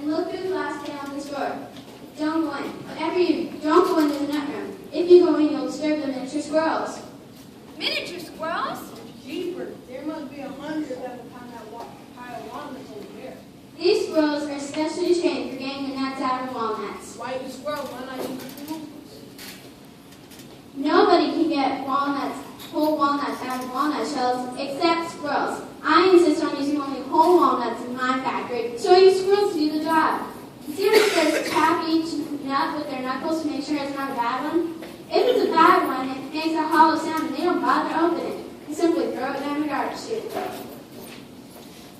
and look through the glass panel of this door. Don't go in. Whatever you do, don't go into the nut room. If you go in, you'll disturb the miniature squirrels. Miniature squirrels? Jeepers, there must be 100 of them upon that pile of walnuts over there. These squirrels are specially trained for getting the nuts out of walnuts. Why do squirrels? Why not use the tools? Nobody can get whole walnuts out of walnut shells except squirrels. I insist on using only whole walnuts in my factory, so I use squirrels to do the job. See how squirrels tap each nut with their knuckles to make sure it's not a bad one? If it's a bad one, it makes a hollow sound and they don't bother opening it. They simply throw it down the garbage chute.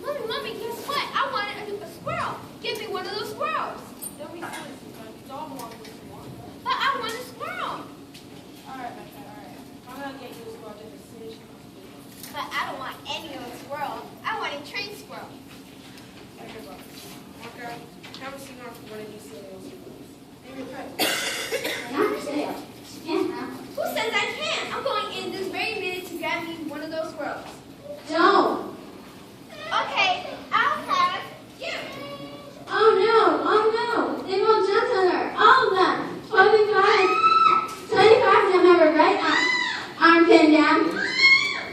Mommy, guess what? I wanted a squirrel. Give me one of those squirrels. Don't be silly, son. It's all belongs to one. But I want a squirrel. All right, my friend, all right. I'm going to get you a squirrel just as soon as you can. But I don't want any old squirrel. I want a trained squirrel. Okay, bro. Walker, have a cigar for one of these silly old squirrels. Name your present. Not for sale. Yeah. Who says I can't? I'm going in this very minute to grab me one of those squirrels. Don't. Okay, I'll have you. Oh no. They've all jumped on her. All of them. 25 of them have her right arm pinned down.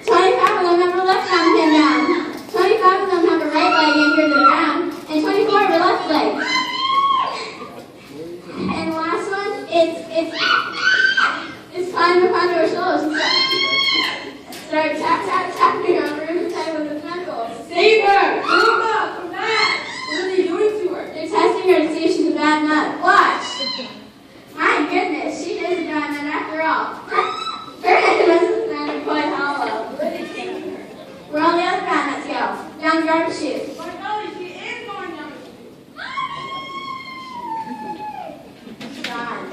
25 of them have her left arm pinned down. 25 of them have her right leg anchored to the ground. And 24 have her left leg. And the last one, it's climbing up onto her shoulders and start tapping her on the roof type with the knuckles. Save her! Ruka, come back! What are they doing to her? They're testing her to see if she's a bad nut. Watch! My goodness, she is a bad nut after all. Her head must have quite hollow. Where are they taking her? Where all the other bad nuts go? Down the garbage chute. My golly, she is going down the street. Gone.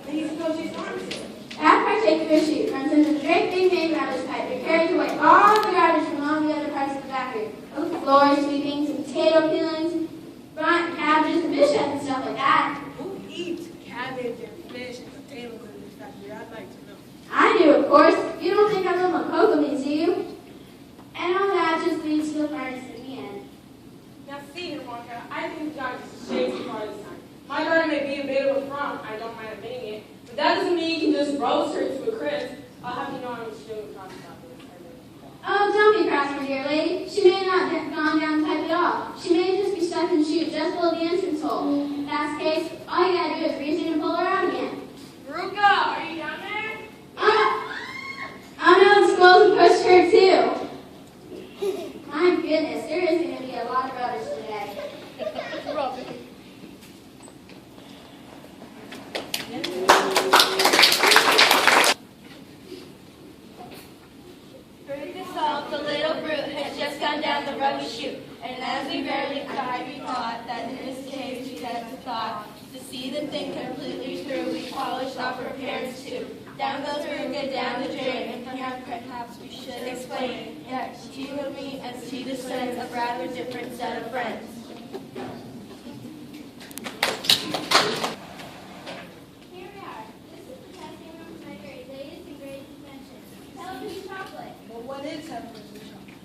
And he's supposed to pharmacy. After I take the chute, runs into the great big main garbage pipe that carries away all the garbage from all the other parts of the factory. Floor sweepings and potato peelings, burnt cabbages and fish heads and stuff like that. Who eats cabbage and fish and potatoes in this factory? I'd like to know. I do, of course. You don't think I live on cocoa beans, do you? And all that just leads to the furnace in the end. Now see here, Monica, I think God just shades too far this time. My daughter may be a bit of a front, I don't mind admitting it, but that doesn't mean you can just roast her to a crisp. I'll have you know I'm extremely cautious about this. Oh, don't be cross, my dear lady. She may not have gone down the pipe at all. She may just be stuck in the chute just below the entrance hole. In that case, all you gotta do is reach in and pull her out again. Ruka, are you down there? Oh no, the squirrels have pushed her too. My goodness, there is gonna be a lot of rubbish today. Through this all, the little brute had just gone down the rubbish chute, and as we barely cried, we thought that in this case we'd have to thought to see the thing completely through. We polished off her parents too. Down goes Ruka down the drain, and perhaps we should explain that she and me and she descends a rather different set of friends. Here we are. This is the testing room for my very latest and greatest invention, television chocolate. Well, what is television chocolate?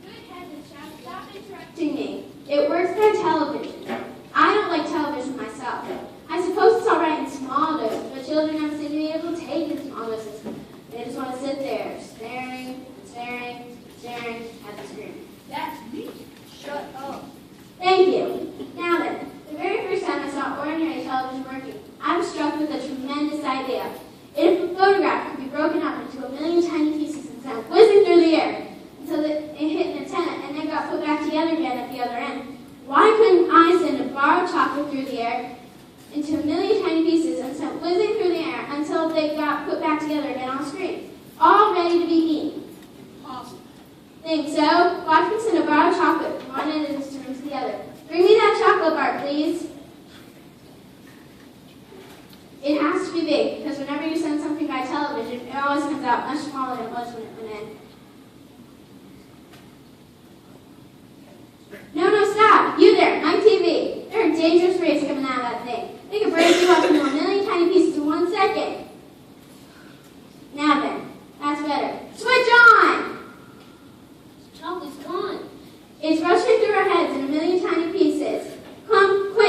Good heavens, Shaft, stop interrupting me. It works by television. I don't like television myself. I suppose it's all right in small doses, but children never seem to be able to take in small doses. They just want to sit there, staring at the screen. That's me. Shut up. Thank you. Now then, the very first time I saw ordinary television working, I was struck with a tremendous idea. If a photograph could be broken up into a million tiny pieces and sent whizzing through the air until it hit an antenna and then got put back together again at the other end, why couldn't I send a bar of chocolate through the air into a million tiny pieces and sent whizzing through the air until they got put back together again on screen, all ready to be eaten? Awesome. Think so? Watch me send a bar of chocolate from one end of this room to the other. Bring me that chocolate bar, please. It has to be big, because whenever you send something by television, it always comes out much smaller than it was when it went in. No, stop! You there, Mike TV. There are dangerous rays coming out of that thing. They could break you up into a million tiny pieces in 1 second. Now then, that's better. Switch on! Chocolate's gone. It's rushing through our heads in a million tiny pieces. Come, quick!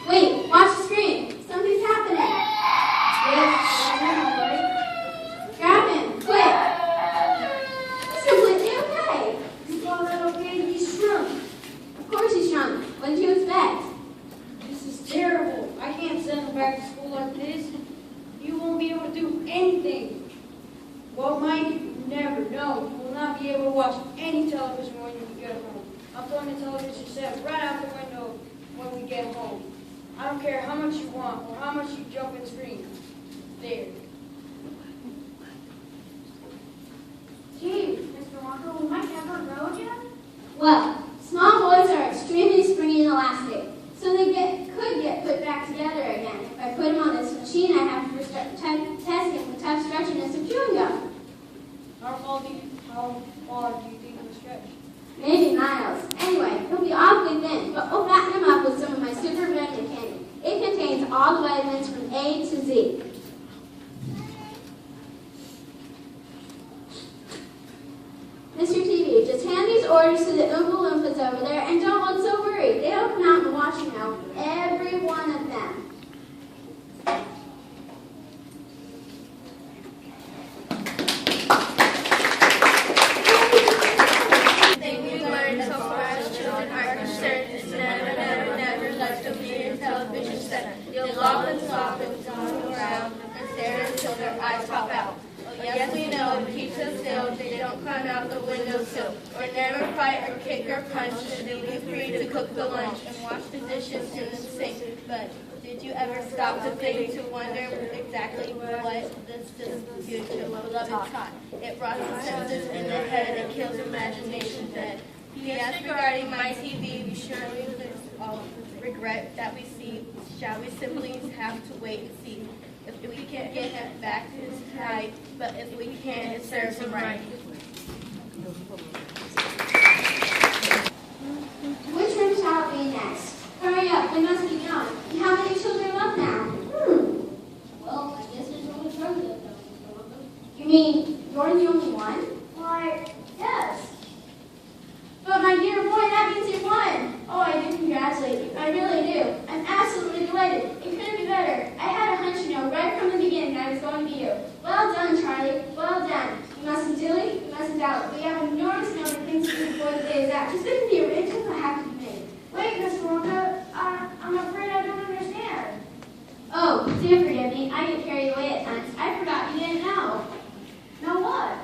Wait, watch the screen. Something's happening. Grab him, quick. He's completely okay. You call that okay? He's shrunk. Of course he's shrunk. What did you expect? This is terrible. I can't send him back to school like this. You won't be able to do anything. Well, Mike, you never know. You will not be able to watch any television when you get home. I'm throwing the television set right out the window when we get home. I don't care how much you want or how much you jump and scream. There. Gee, Mr. Walker, will Mike ever grow again? Well, small boys are extremely springy and elastic, so they could get put back together again. If I put him on this machine, I have to test him with tough stretchiness of chewing gum. How far do you think it will stretch? Maybe miles. Anyway, he'll be awfully thin, but we'll fatten him up with some of my super vitamin candy. It contains all the vitamins from A to Z. Mr. TV, just hand these orders to the Oompa Loompas over there and don't look so worried. They'll come out and watch you now. Every one of them. Thing we learned so far as children are concerned is never, never, never let them be in television set. You'll often stop and talk around and stare until their eyes pop out. Oh, yes, we know it keeps us still. They don't climb out the windowsill or never fight or kick or punch. And they leave free to cook the lunch and wash the dishes in the sink. But did you ever stop to think, to wonder exactly what this future beloved taught? It rots the senses in the head, it kills imagination dead. P.S. regarding my TV, we surely lose all regret that we see. Shall we simply have to wait and see if we can get him back to his height? But if we can't, it serves him right. Which room shall it be next? Hurry up, we must be gone. And how many children left now? Well, I guess there's only president though. You mean you're the only one? Why, yes. But my dear boy, that means you won. Oh, I do congratulate you. I really do. I'm absolutely delighted. It couldn't be better. I had a hunch, right from the beginning that I was going to be you. Well done, Charlie. Well done. You mustn't dilly. You mustn't doubt. We have an enormous number of things to do before the day is out. Just look at the arrangements that have to be made. Wait, Mr. Wonka, I'm afraid I don't understand. Oh, do forgive me. I get carried away at times. I forgot you didn't know. Know what?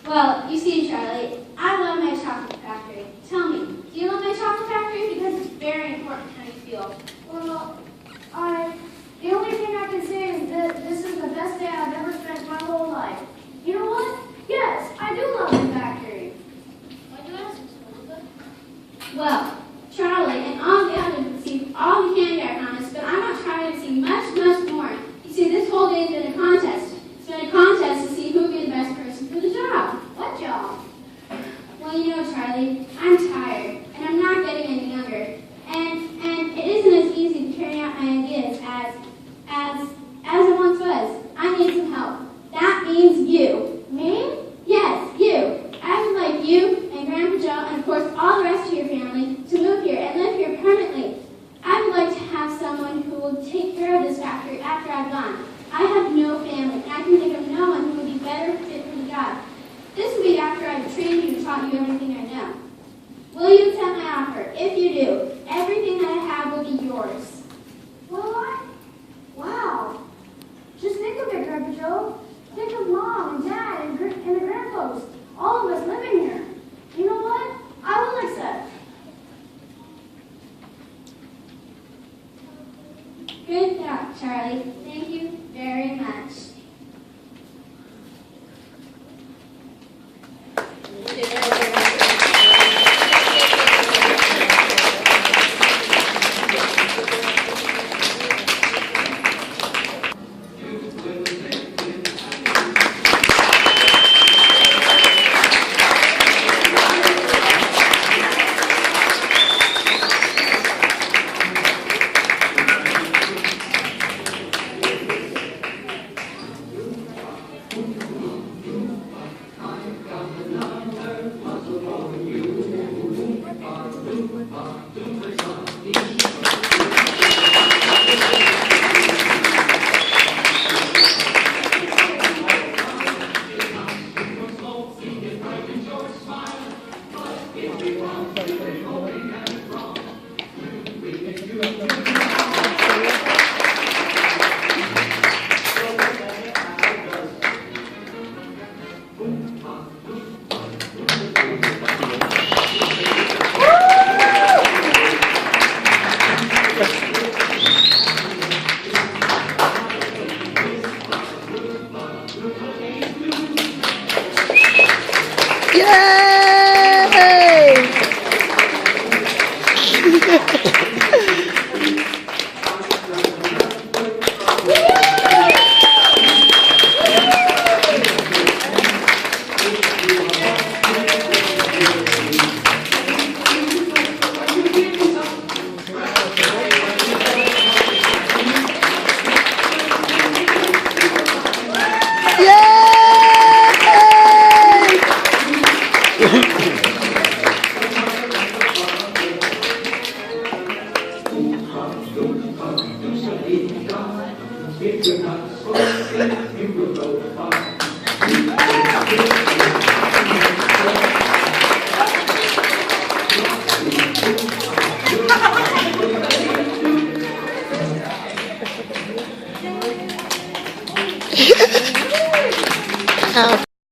Well, you see, Charlie, I love my chocolate factory. Tell me, do you love my chocolate factory? Because it's very important how you feel. Well, the only thing I can say is that this is the best day I've ever spent my whole life. You know what? Yes, I do love the factory. Why do you ask, Mr. Wonka? Well, Charlie and all the others received all the candy I promised, but I want Charlie to see much, much more. You see, this whole day has been a contest. It's been a contest to see who would be the best person for the job. What job? Well, you know, Charlie, I'm tired, and I'm not getting any younger. And it isn't as easy to carry out my ideas as it once was. I need some help. That means you. Me? Yes, you. I would like you and Grandpa Joe and of course all the rest of your family to move here and live here permanently. I would like to have someone who will take care of this factory after I've gone. I have no family, and I can think of no one who would be better fit for the job. This will be after I've trained you and taught you everything I know. Will you accept my offer? If you do, everything that I have will be yours. What? Wow. Just think of it, Grandpa Joe. Think of Mom and Dad and the grandfolks. All of us living here. You know what? I will accept. Good thought, Charlie. Thank you very much. Yay!